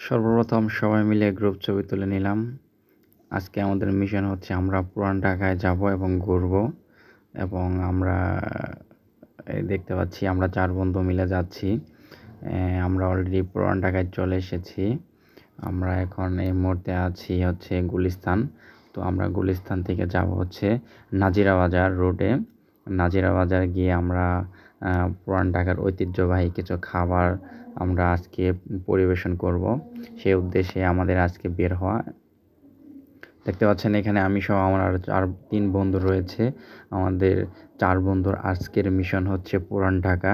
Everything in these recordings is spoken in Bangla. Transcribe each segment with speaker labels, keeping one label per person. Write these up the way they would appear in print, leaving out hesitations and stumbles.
Speaker 1: সর্বপ্রথম সবাই মিলে গ্রুপ ছবি তুলে নিলাম। আজকে আমাদের মিশন হচ্ছে আমরা পুরান ঢাকায় যাব এবং ঘুরবো। এবং আমরা দেখতে পাচ্ছি আমরা 4 বন্ধু মিলে যাচ্ছি। আমরা অলরেডি পুরান ঢাকায় চলে এসেছি। আমরা এখন এই মুহূর্তে আছি হচ্ছে গুলিস্তান। তো আমরা গুলিস্তান থেকে যাব হচ্ছে নাজিরা বাজার রোডে। নাজিরা বাজার গিয়ে আমরা পুরান ঢাকার ঐতিহ্যবাহী কিছু খাবার আমরা আজকে পরিবেশন করব। সেই উদ্দেশ্যে আমাদের আজকে বের হওয়া। দেখতে পাচ্ছেন এখানে আমি সহ আমার আর 3 বন্ধু রয়েছে। আমাদের 4 বন্ধুর আজকের মিশন হচ্ছে পুরান ঢাকা।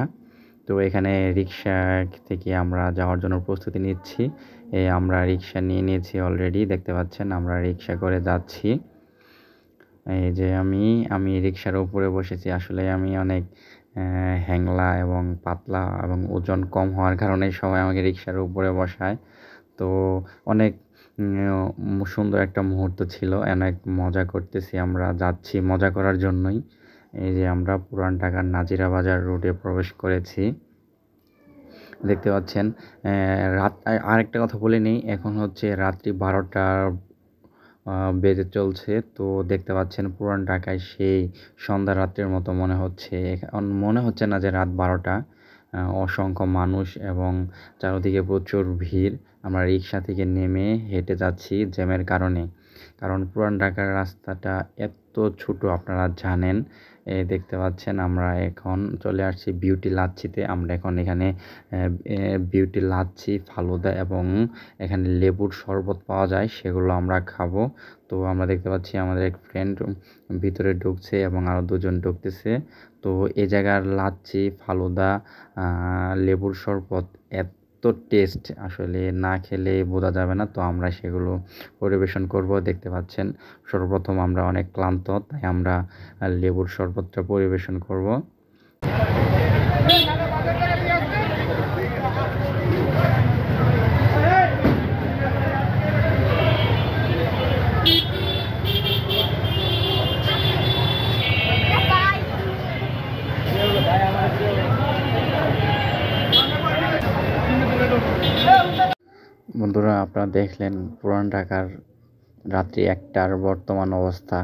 Speaker 1: তো এখানে রিক্সা থেকে আমরা যাওয়ার জন্য প্রস্তুতি নিচ্ছি। আমরা রিক্সা নিয়ে নিয়েছি অলরেডি, দেখতে পাচ্ছেন আমরা রিক্সা করে যাচ্ছি। এই যে আমি রিক্সার উপরে বসেছি। আসলে আমি অনেক হ্যাংলা এবং পাতলা এবং ওজন কম হওয়ার কারণে সবাই আমাকে রিক্সার উপরে বসায়। তো অনেক সুন্দর একটা মুহূর্ত ছিল। অনেক মজা করতেছি, আমরা যাচ্ছি মজা করার জন্যই। এই যে আমরা পুরান ঢাকার নাজিরা বাজার রোডে প্রবেশ করেছি, দেখতে পাচ্ছেন। রাত আরেকটা কথা বলে নেই, এখন হচ্ছে রাত্রি 12টা বেজে চলছে। তো দেখতে পাচ্ছেন পুরান ঢাকায় সেই সন্ধ্যা রাত্রের মতো মনে হচ্ছে। এখন মনে হচ্ছে না যে রাত 12টা। অসংখ্য মানুষ এবং চারদিকে প্রচুর ভিড়। আমরা রিক্সা থেকে নেমে হেঁটে যাচ্ছি জ্যামের কারণে। কারণ পুরান ঢাকার রাস্তাটা এত ছোট আপনারা জানেন। দেখতে পাচ্ছেন আমরা এখন চলে আসছি বিউটি লাচ্ছিতে। আমরা এখন এখানে বিউটি লাচ্ছি, ফালুদা এবং এখানে লেবুর শরবত পাওয়া যায়, সেগুলো আমরা খাবো। তো আমরা দেখতে পাচ্ছি আমাদের এক ফ্রেন্ড ভিতরে ঢুকছে এবং আরও 2 জন ঢুকতেছে। তো এই জায়গার লাচ্ছি, ফালুদা, লেবুর শরবত এত টেস্ট, আসলে না খেলে বোঝা যাবে না। তো আমরা সেগুলো পরিবেশন করব। দেখতে পাচ্ছেন সর্বপ্রথম আমরা অনেক ক্লান্ত, তাই আমরা লেবুর শরবতটা পরিবেশন করব। বন্ধুরা, আপনারা দেখলেন পুরান ঢাকার রাত্রি 1টার বর্তমান অবস্থা।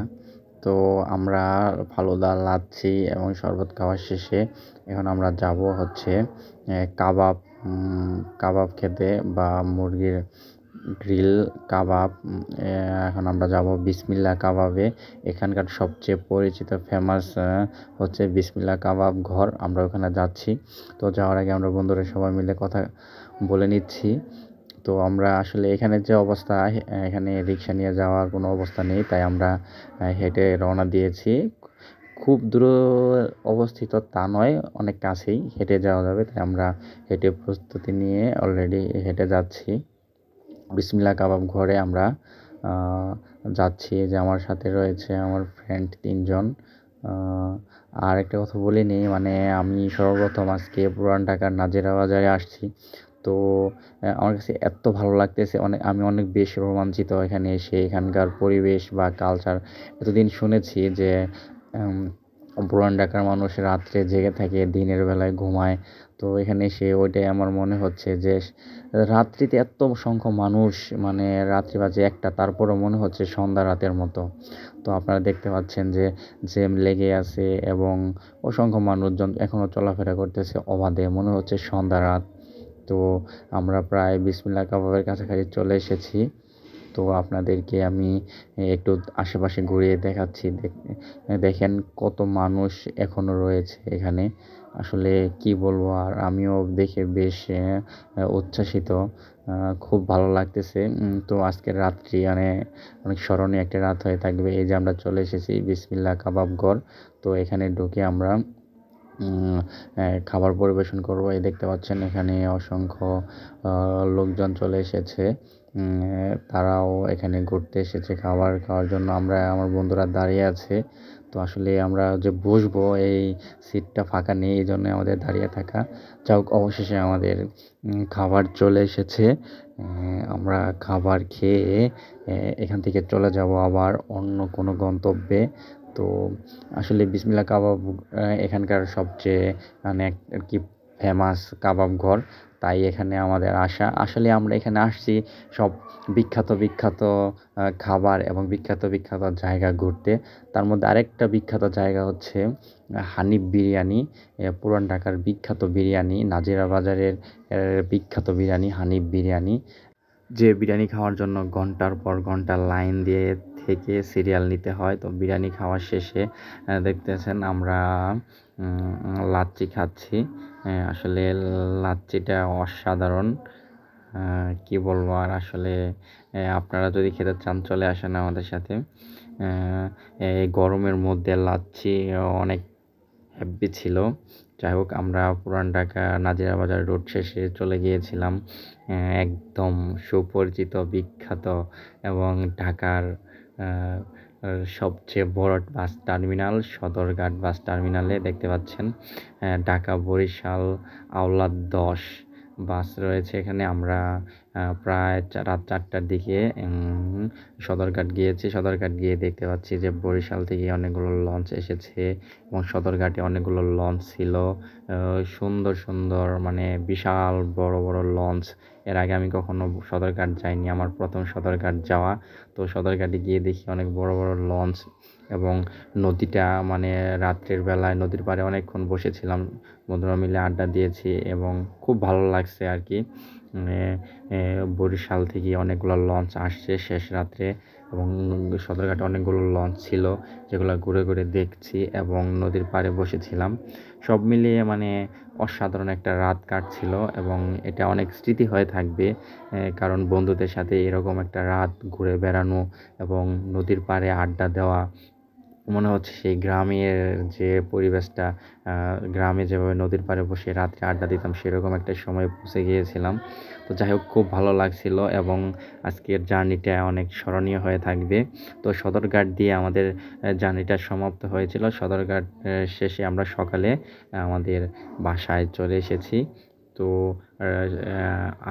Speaker 1: তো আমরা ফালুদা, লাচ্ছি এবং শরবত খাওয়া শেষে এখন আমরা যাব হচ্ছে কাবাব খেতে, বা মুরগির গ্রিল কাবাব। এখন আমরা যাব বিসমিল্লা কাবাবে। এখানকার সবচেয়ে পরিচিত ফেমাস হচ্ছে বিসমিল্লা কাবাব ঘর। আমরা ওখানে যাচ্ছি। তো যাওয়ার আগে আমরা বন্ধুরা সবাই মিলে কথা বলে নিচ্ছি। তো আমরা আসলে এখানে যে অবস্থা, এখানে রিক্সা নিয়ে যাওয়ার কোনো অবস্থা নেই, তাই আমরা হেঁটে রওনা দিয়েছি। খুব দূর অবস্থিত তা নয়, অনেক কাছেই, হেঁটে যাওয়া যাবে। তাই আমরা হেঁটে প্রস্তুতি নিয়ে অলরেডি হেঁটে যাচ্ছি বিসমিল্লা কাবাব ঘরে। আমরা যাচ্ছি। যে আমার সাথে রয়েছে আমার ফ্রেন্ড 3 জন। আর একটা কথা বলে নিই, মানে আমি সর্বপ্রথম আজকে পুরান ঢাকার নাজিরা বাজারে আসছি। তো আমার কাছে এত ভালো লাগতেছে, আমি অনেক বেশি রোমাঞ্চিত এখানে এসে। এখানকার পরিবেশ বা কালচার, এতদিন শুনেছি যে পুরান ঢাকার মানুষ রাত্রে জেগে থাকে, দিনের বেলায় ঘুমায়। তো এখানে এসে ওইটাই আমার মনে হচ্ছে যে রাত্রিতে এত সংখ্যক মানুষ, মানে রাত্রি বাজে 1টা, তারপরও মনে হচ্ছে সন্ধ্যা রাতের মতো। তো আপনারা দেখতে পাচ্ছেন যে জ্যাম লেগে আছে এবং অসংখ্য মানুষজন এখনও চলাফেরা করতেছে অবাধে, মনে হচ্ছে সন্ধ্যা রাত। তো আমরা প্রায় বিসমিল্লা কাবাবের কাছাকাছি চলে এসেছি। তো আপনাদেরকে আমি একটু আশেপাশে ঘুরিয়ে দেখাচ্ছি। দেখেন কত মানুষ এখনও রয়েছে এখানে। আসলে কি বলবো, আর আমিও দেখে বেশ উচ্ছ্বাসিত, খুব ভালো লাগতেছে। তো আজকের রাত্রি মানে অনেক স্মরণীয় একটা রাত হয়ে থাকবে। এই যে আমরা চলে এসেছি বিসমিল্লা কাবাব ঘর। তো এখানে ঢুকে আমরা খাবার পরিবেশন করব। এই দেখতে পাচ্ছেন এখানে অসংখ্য লোকজন চলে এসেছে। তারাও এখানে ঘুরতে এসেছে খাবার খাওয়ার জন্য। আমার বন্ধুরা দাঁড়িয়ে আছে। তো আসলে আমরা যে বসবো, এই সিটটা ফাঁকা নেই, এই জন্য আমাদের দাঁড়িয়ে থাকা। যাই হোক, অবশেষে আমাদের খাবার চলে এসেছে। আমরা খাবার খেয়ে এখান থেকে চলে যাব আবার অন্য কোনো গন্তব্যে। তো আসলে বিসমিল্লা কাবাব এখানকার সবচেয়ে মানে আর কি ফেমাস কাবাব ঘর। তাই এখানে আমাদের আসা। আসলে আমরা এখানে আসছি সব বিখ্যাত বিখ্যাত খাবার এবং বিখ্যাত বিখ্যাত জায়গা ঘুরতে। তার মধ্যে আরেকটা বিখ্যাত জায়গা হচ্ছে হানিফ বিরিয়ানি। পুরান ঢাকার বিখ্যাত বিরিয়ানি, নাজিরা বাজারের বিখ্যাত বিরিয়ানি হানিফ বিরিয়ানি। যে বিরিয়ানি খাওয়ার জন্য ঘন্টার পর ঘন্টা লাইন দিয়ে থেকে সিরিয়াল নিতে হয়। তো বিরিয়ানি খাওয়া শেষে দেখতেছেন আমরা লাচ্ছি খাচ্ছি। আসলে লাচ্ছিটা অসাধারণ। কি বলবো আর, আসলে আপনারা যদি খেতে চান চলে আসেন আমাদের সাথে। এই গরমের মধ্যে লাচ্ছি অনেক হ্যাপি ছিল। যাই হোক, আমরা পুরান ঢাকা নাজিরা বাজার রোড শেষে চলে গিয়েছিলাম একদম সুপরিচিত বিখ্যাত এবং ঢাকার সবচেয়ে বড় বাস টার্মিনাল সদরঘাট বাস টার্মিনালে। দেখতে পাচ্ছেন ঢাকা বরিশাল আওলাদ 10 বাস রয়েছে এখানে। আমরা প্রায় রাত 4টার দিকে সদরঘাট গিয়েছি। সদরঘাট গিয়ে দেখতে পাচ্ছি যে বরিশাল থেকে অনেকগুলো লঞ্চ এসেছে এবং সদরঘাটে অনেকগুলো লঞ্চ ছিল। সুন্দর সুন্দর, মানে বিশাল বড় বড় লঞ্চ। এর আগে আমি কখনো সদরঘাট যাইনি, আমার প্রথম সদরঘাট যাওয়া। তো সদরঘাটে গিয়ে দেখি অনেক বড় বড় লঞ্চ এবং নদীটা, মানে রাত্রের বেলায় নদীর পাড়ে অনেকক্ষণ বসেছিলাম, বন্ধুরা মিলে আড্ডা দিয়েছি এবং খুব ভালো লাগছে আর কি। বরিশাল থেকে অনেকগুলো লঞ্চ আসছে শেষ রাত্রে এবং সদরঘাটে অনেকগুলো লঞ্চ ছিল যেগুলো ঘুরে ঘুরে দেখছি এবং নদীর পাড়ে বসেছিলাম। সব মিলিয়ে মানে অসাধারণ একটা রাত কাটছিল এবং এটা অনেক স্মৃতি হয়ে থাকবে। কারণ বন্ধুদের সাথে এরকম একটা রাত ঘুরে বেড়ানো এবং নদীর পাড়ে আড্ডা দেওয়া, মনে হচ্ছে সেই গ্রামের যে পরিবেশটা, গ্রামে যেভাবে নদীর পাড়ে বসে রাত্রে আড্ডা দিতাম সেরকম একটা সময় পৌঁছে গিয়েছিলাম। তো যাই হোক, খুব ভালো লাগছিল এবং আজকের জার্নিটা অনেক স্মরণীয় হয়ে থাকবে। তো সদরঘাট দিয়ে আমাদের জার্নিটা সমাপ্ত হয়েছিল। সদরঘাট শেষে আমরা সকালে আমাদের বাসায় চলে এসেছি। তো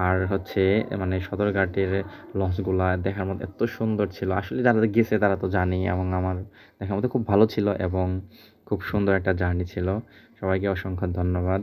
Speaker 1: আর হচ্ছে মানে সদরঘাটের লঞ্চগুলা দেখার মধ্যে এত সুন্দর ছিল। আসলে যারা গেছে তারা তো জানেই এবং আমার দেখার মধ্যে খুব ভালো ছিল এবং খুব সুন্দর একটা জার্নি ছিল। সবাইকে অসংখ্য ধন্যবাদ।